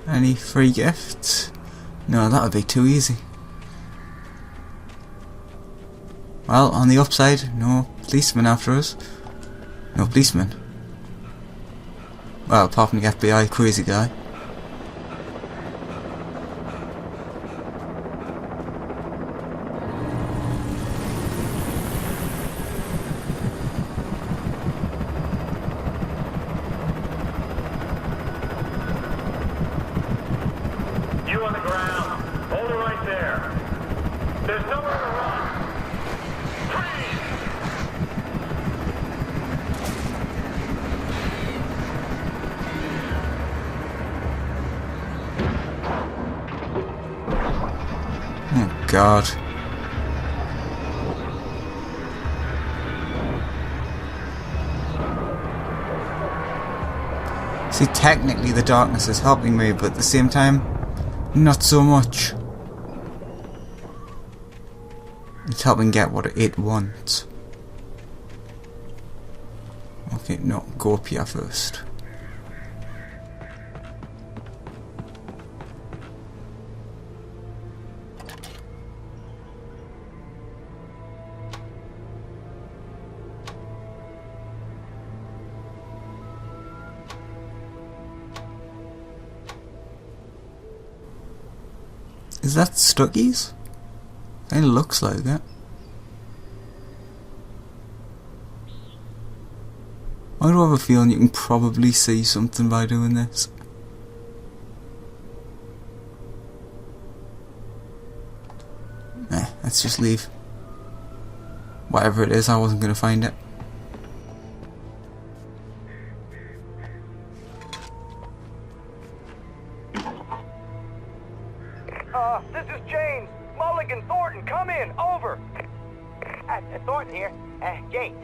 Any free gifts? No, that would be too easy. Well, on the upside, no policemen after us. No policemen. Well, apart from the FBI crazy guy. You on the ground. Hold it right there. There's nowhere to run. Freeze! Oh God. See, technically the darkness is helping me, but at the same time, not so much. It's helping get what it wants. Okay, no, go up here first. Is that Stuckies? Kinda looks like it. I do have a feeling you can probably see something by doing this. Let's just leave. Whatever it is, I wasn't gonna find it. This is James. Mulligan, Thornton, come in. Over. Thornton here. James,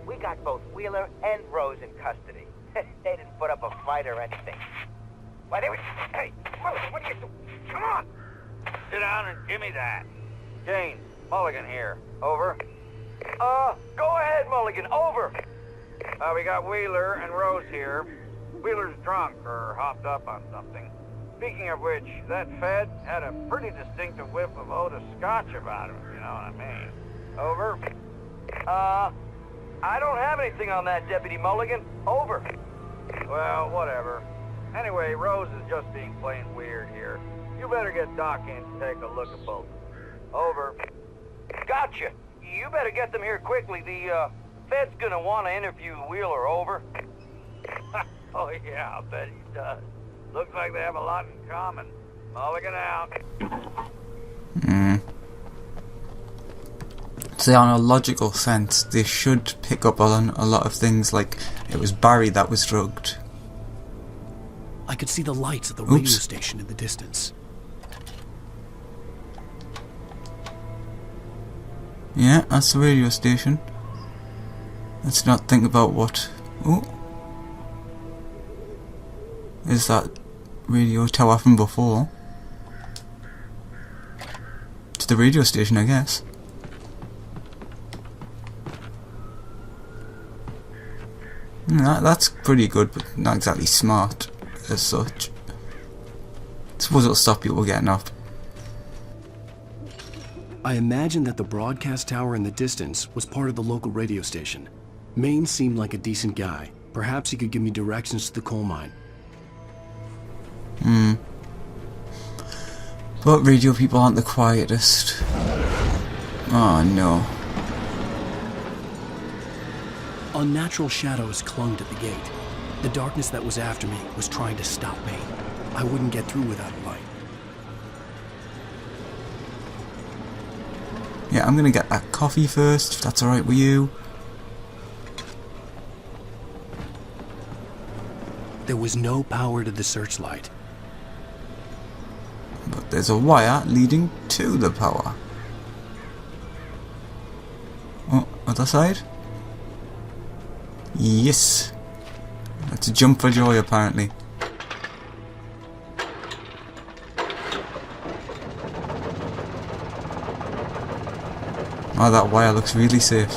we got both Wheeler and Rose in custody. They didn't put up a fight or anything. Why, they were... Hey, Mulligan, what are you doing? Come on! Sit down and give me that. James, Mulligan here. Over. Go ahead, Mulligan. Over. We got Wheeler and Rose here. Wheeler's drunk or hopped up on something. Speaking of which, that Fed had a pretty distinctive whiff of Oda Scotch about him, if you know what I mean. Over. I don't have anything on that, Deputy Mulligan. Over. Well, whatever. Anyway, Rose is just being plain weird here. You better get Doc in to take a look at both. Over. Gotcha. You better get them here quickly. The, Fed's gonna want to interview Wheeler. Over. Oh, yeah, I'll bet he does. Looks like they have a lot in common. Mulligan out. So on a logical sense, they should pick up on a lot of things, like it was Barry that was drugged. I could see the lights of the radio station in the distance. Yeah, that's the radio station. Let's not think about what... Oh! Is that radio tower from before? It's the radio station, I guess. That's pretty good, but not exactly smart as such. I suppose it'll stop people getting up. I imagine that the broadcast tower in the distance was part of the local radio station. Maine seemed like a decent guy. Perhaps he could give me directions to the coal mine. But radio people aren't the quietest. Oh no. Unnatural shadows clung to the gate. The darkness that was after me was trying to stop me. I wouldn't get through without a light. Yeah, I'm gonna get that coffee first, if that's alright with you. There was no power to the searchlight. But there's a wire leading to the power. Oh, other side? Yes. That's a jump for joy, apparently. Oh, that wire looks really safe.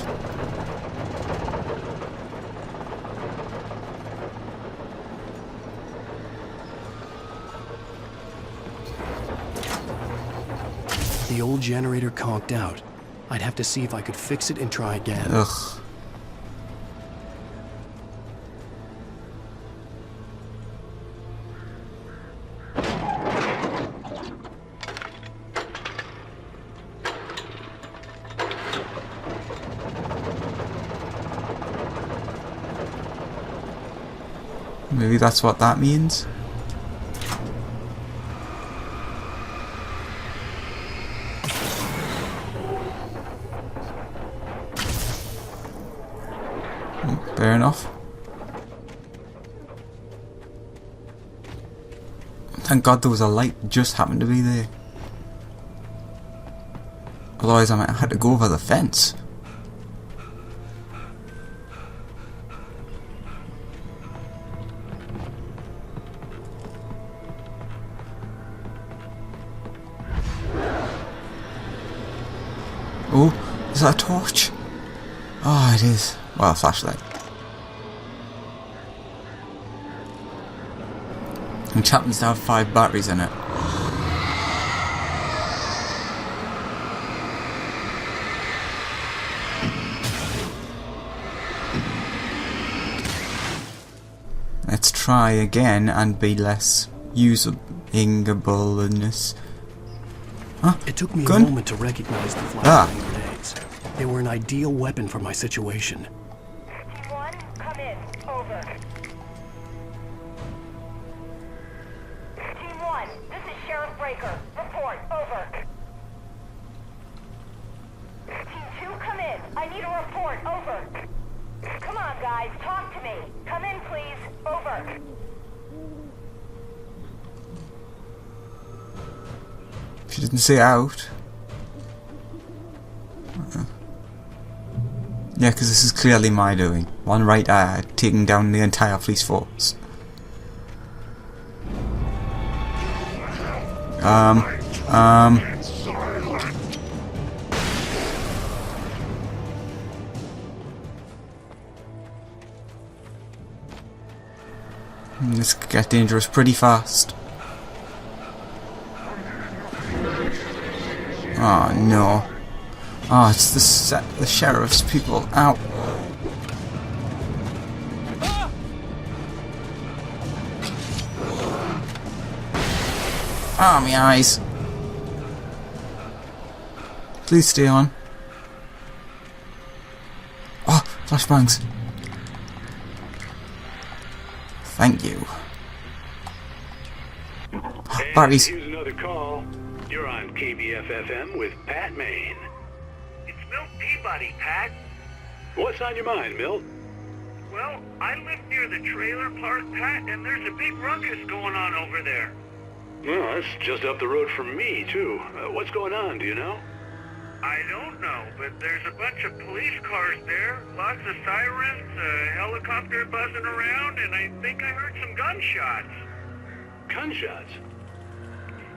The old generator conked out. I'd have to see if I could fix it and try again. Ugh. Maybe that's what that means. Fair enough. Thank God there was a light just happened to be there. Otherwise I might have had to go over the fence. Oh, is that a torch? Oh, it is. Well, a flashlight. Which happens to have 5 batteries in it. Let's try again and be less usableness. Huh? It took me Gun? a moment to recognize the flashbang grenades. They were an ideal weapon for my situation. Team 1, come in. Over. Team 1, this is Sheriff Breaker. Report. Over. Team 2, come in. I need a report. Over. Come on, guys. Talk to me. Come in, please. Over. She didn't say out. Yeah, because this is clearly my doing. One right eye taking down the entire police force. This could get dangerous pretty fast. Oh no. Oh, it's the sheriff's people. Ow. Ah, my eyes. Please stay on. Oh, flashbangs. Thank you. Batteries. Here's another call. You're on KBF-FM with Pat Maine. It's Milt Peabody, Pat. What's on your mind, Milt? Well, I live near the trailer park, Pat, and there's a big ruckus going on over there. Well, that's just up the road from me, too. What's going on, do you know? I don't know, but there's a bunch of police cars there, lots of sirens, a helicopter buzzing around, and I think I heard some gunshots. Gunshots?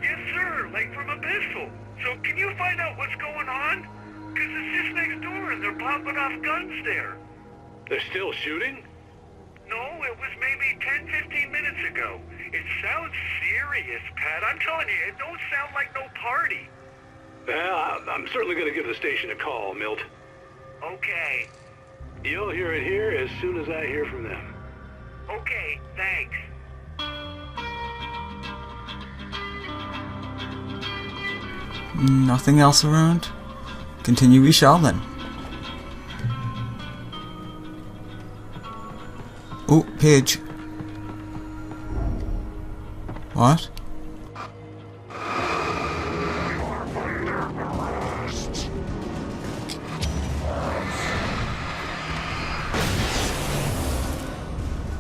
Yes, sir, like from a pistol. So can you find out what's going on? Because it's just next door and they're popping off guns there. They're still shooting? No, it was maybe 10, 15 minutes ago. It sounds serious, Pat. I'm telling you, it don't sound like no party. Well, I'm certainly going to give the station a call, Milt. Okay. You'll hear it here as soon as I hear from them. Okay, thanks. Nothing else around? Continue we shall then. Oh, page. What?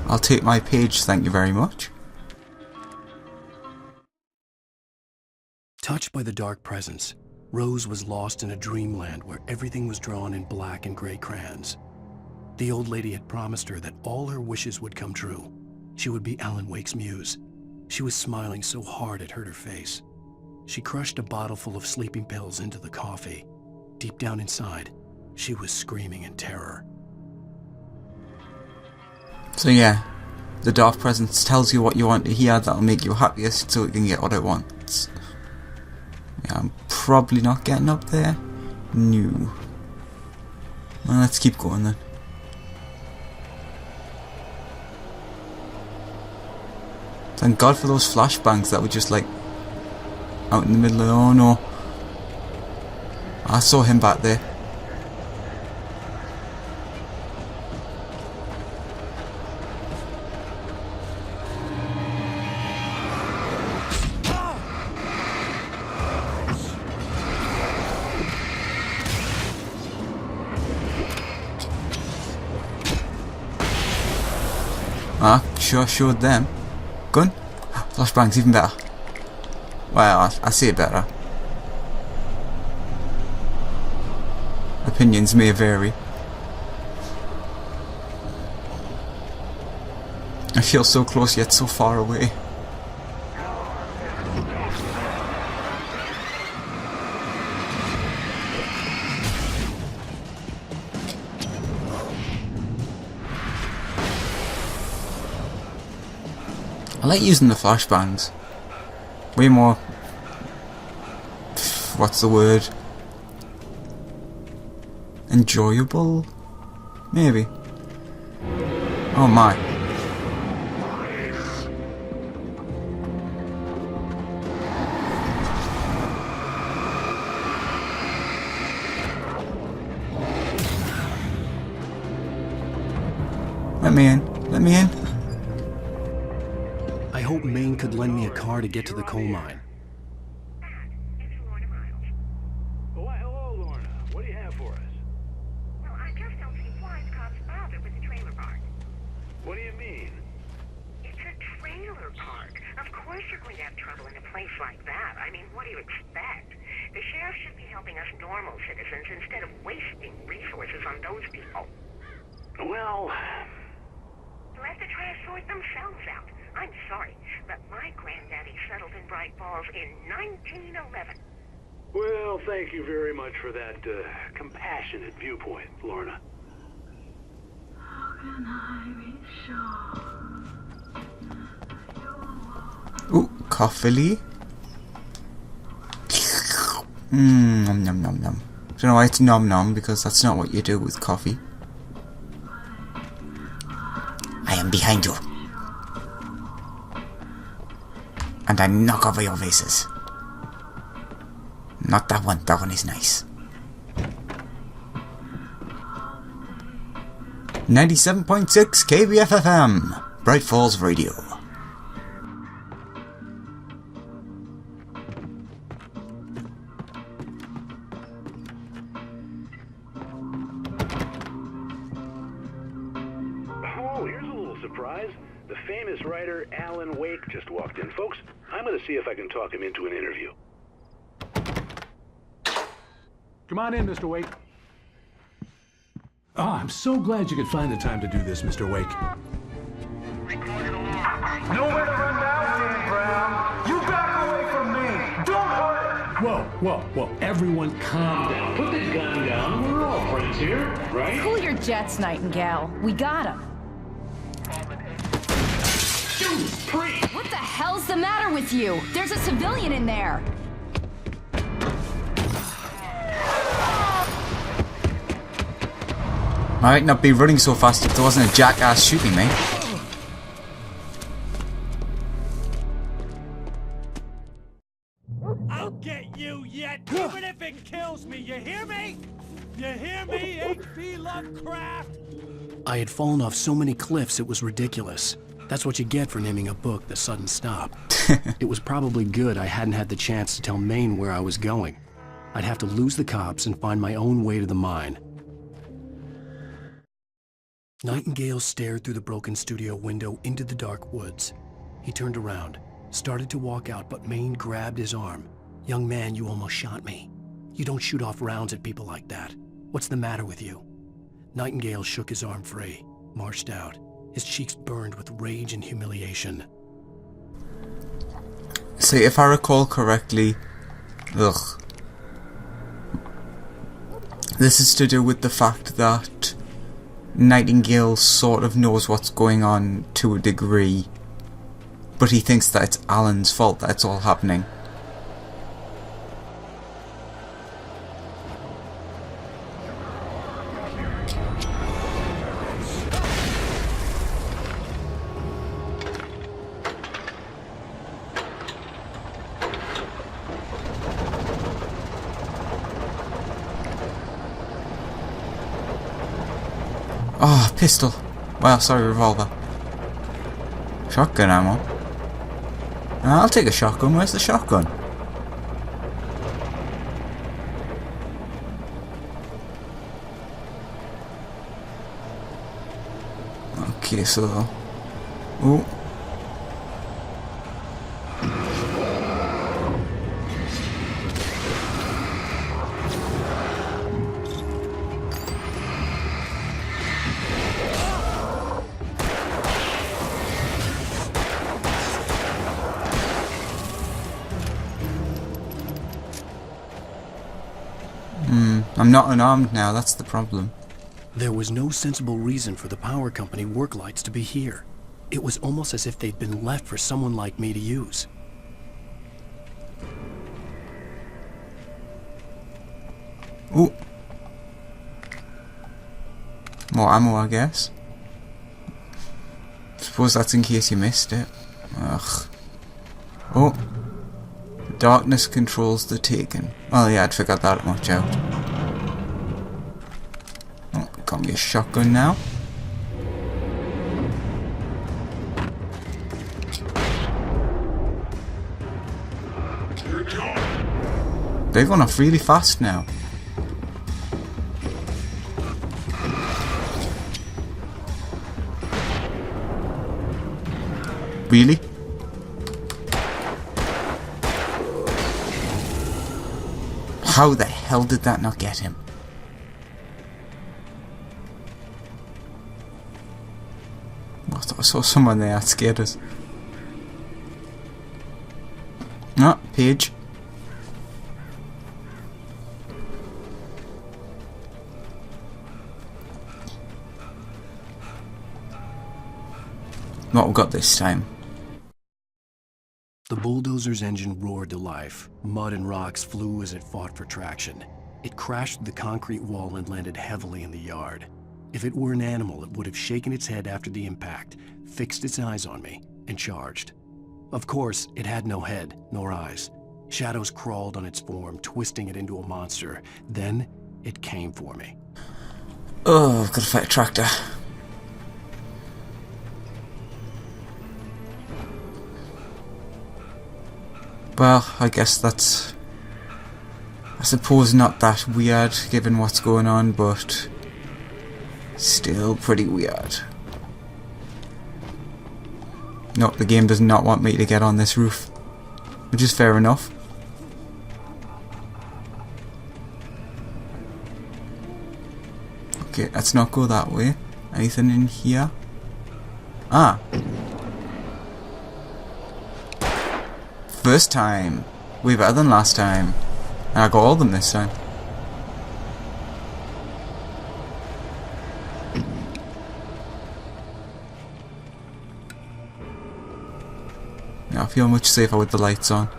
I'll take my page, thank you very much. Touched by the dark presence, Rose was lost in a dreamland where everything was drawn in black and gray crayons. The old lady had promised her that all her wishes would come true. She would be Alan Wake's muse. She was smiling so hard it hurt her face. She crushed a bottle full of sleeping pills into the coffee. Deep down inside, she was screaming in terror. So yeah, the dark presence tells you what you want to hear, that'll make you happiest so it can get what it wants. Yeah, I'm probably not getting up there. No. Well, let's keep going then. Thank God for those flashbangs that were just like out in the middle of... Oh no. I saw him back there. Ah, sure showed them. Gun? Flashbangs, even better. Well, I see it better. Opinions may vary. I feel so close yet so far away. I like using the flashbangs. Way more... what's the word? Enjoyable? Maybe. Oh my. Let me in. Let me in. I hope Maine could lend me a car to get to the coal mine. Why, hello, Lorna. What do you have for us? Well, I just don't see why the cops bother with the trailer park. What do you mean? It's a trailer park. Of course you're going to have trouble in a place like that. I mean, what do you expect? The sheriff should be helping us normal citizens instead of wasting resources on those people. Well... Let the trash sort themselves out. I'm sorry, but my granddaddy settled in Bright Falls in 1911. Well, thank you very much for that compassionate viewpoint, Lorna. How can I be sure? Ooh, coffee. Nom nom nom nom. Don't know why it's nom nom, because that's not what you do with coffee. I am behind you. And I knock over your vases. Not that one. That one is nice. 97.6 KBFFM, Bright Falls Radio. Oh, here's a little surprise. The famous writer Alan Wake just walked in. Folks, I'm going to see if I can talk him into an interview. Come on in, Mr. Wake. Oh, I'm so glad you could find the time to do this, Mr. Wake. Nowhere to run now, Dan Brown. You back away from me. Don't hurt. Whoa. Everyone calm down. Put the gun down. We're all friends here, right? Cool your jets, Nightingale. We got him. What the hell's the matter with you? There's a civilian in there. I might not be running so fast if there wasn't a jackass shooting me. I'll get you yet, even if it kills me. You hear me? You hear me, H.P. Lovecraft? I had fallen off so many cliffs it was ridiculous. That's what you get for naming a book The Sudden Stop. It was probably good I hadn't had the chance to tell Maine where I was going. I'd have to lose the cops and find my own way to the mine. Nightingale stared through the broken studio window into the dark woods. He turned around, started to walk out, but Maine grabbed his arm. "Young man, you almost shot me. You don't shoot off rounds at people like that. What's the matter with you?" Nightingale shook his arm free, marched out. His cheeks burned with rage and humiliation. So if I recall correctly... Ugh. This is to do with the fact that Nightingale sort of knows what's going on to a degree, but he thinks that it's Alan's fault that it's all happening. Oh, pistol. Well, sorry, revolver. Shotgun ammo. I'll take a shotgun. Where's the shotgun? Okay, so... Oh. I'm not unarmed now, that's the problem. There was no sensible reason for the power company work lights to be here. It was almost as if they'd been left for someone like me to use. Ooh. More ammo, I guess. Suppose that's in case you missed it. Ugh. Oh. Darkness controls the taken. Oh yeah, I'd figured that much out. Oh, got me a shotgun now. They're going off really fast now. Really? How the hell did that not get him? I thought I saw someone there that scared us. Ah, Paige. What we got this time? The bulldozer's engine roared to life. Mud and rocks flew as it fought for traction. It crashed through the concrete wall and landed heavily in the yard. If it were an animal, it would have shaken its head after the impact, fixed its eyes on me, and charged. Of course, it had no head, nor eyes. Shadows crawled on its form, twisting it into a monster. Then, it came for me. Oh, I've got to fight a tractor. Well, I guess that's, I suppose, not that weird given what's going on, but still pretty weird. No, the game does not want me to get on this roof, which is fair enough. Okay, let's not go that way. Anything in here? Ah. First time. Way better than last time. And I got all of them this time. Now I feel much safer with the lights on.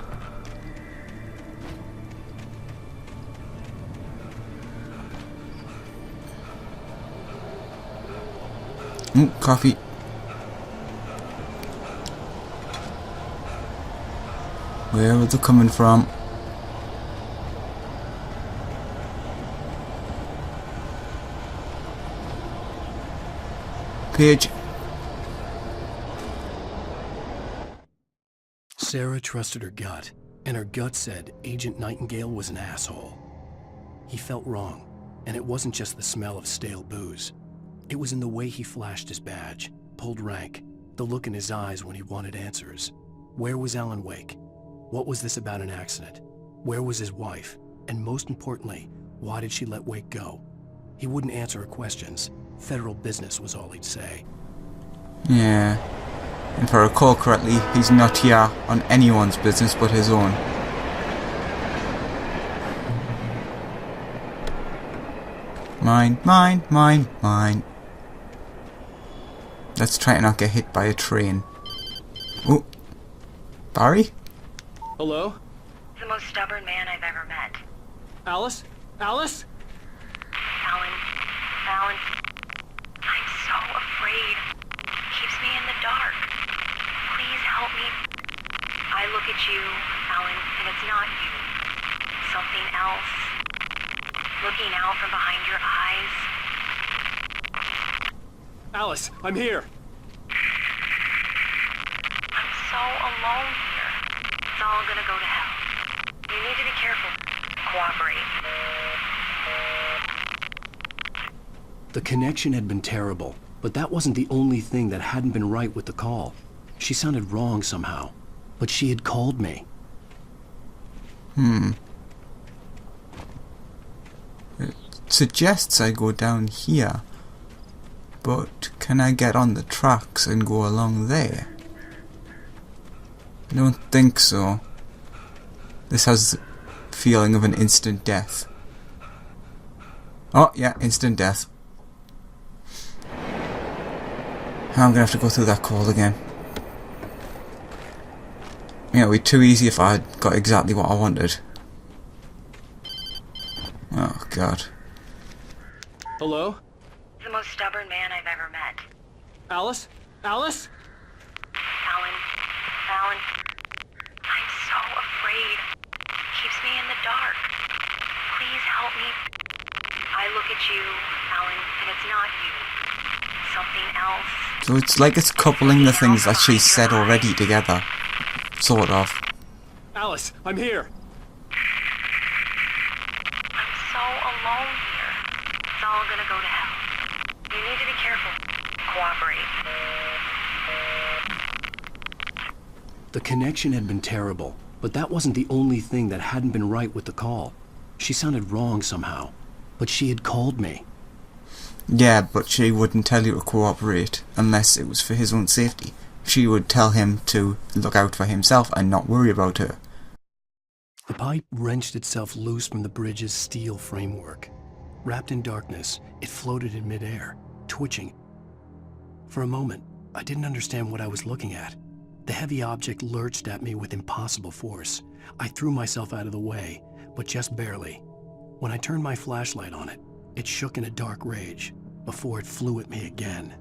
Ooh, coffee. Where are they coming from? Paige. Sarah trusted her gut, and her gut said Agent Nightingale was an asshole. He felt wrong, and it wasn't just the smell of stale booze. It was in the way he flashed his badge, pulled rank, the look in his eyes when he wanted answers. Where was Alan Wake? What was this about an accident? Where was his wife? And most importantly, why did she let Wake go? He wouldn't answer her questions. Federal business was all he'd say. Yeah. And if I recall correctly, he's not here on anyone's business but his own. Mine, mine, mine, mine. Let's try to not get hit by a train. Oh. Barry? Hello? The most stubborn man I've ever met. Alice? Alice? Alan. I'm so afraid. Keeps me in the dark. Please help me. I look at you, Alan, and it's not you. Something else. Looking out from behind your eyes. Alice, I'm here. I'm so alone here. It's all gonna go to hell. You need to be careful. Cooperate. The connection had been terrible, but that wasn't the only thing that hadn't been right with the call. She sounded wrong somehow, but she had called me. It suggests I go down here, but can I get on the tracks and go along there? I don't think so. This has the feeling of an instant death. Oh yeah, instant death. I'm gonna have to go through that call again. Yeah, it would be too easy if I got exactly what I wanted. Oh god. Hello? The most stubborn man I've ever met. Alice? Alice? Alan, I'm so afraid. Keeps me in the dark. Please help me. I look at you, Alan, and it's not you. Something else. So it's like it's coupling the things that she said already together. Sort of. Alice, I'm here. I'm so alone here. It's all gonna go to hell. You need to be careful. Cooperate. The connection had been terrible, but that wasn't the only thing that hadn't been right with the call. She sounded wrong somehow, but she had called me. Yeah, but she wouldn't tell you to cooperate unless it was for his own safety. She would tell him to look out for himself and not worry about her. The pipe wrenched itself loose from the bridge's steel framework. Wrapped in darkness, it floated in midair, twitching. For a moment, I didn't understand what I was looking at. The heavy object lurched at me with impossible force. I threw myself out of the way, but just barely. When I turned my flashlight on it, it shook in a dark rage before it flew at me again.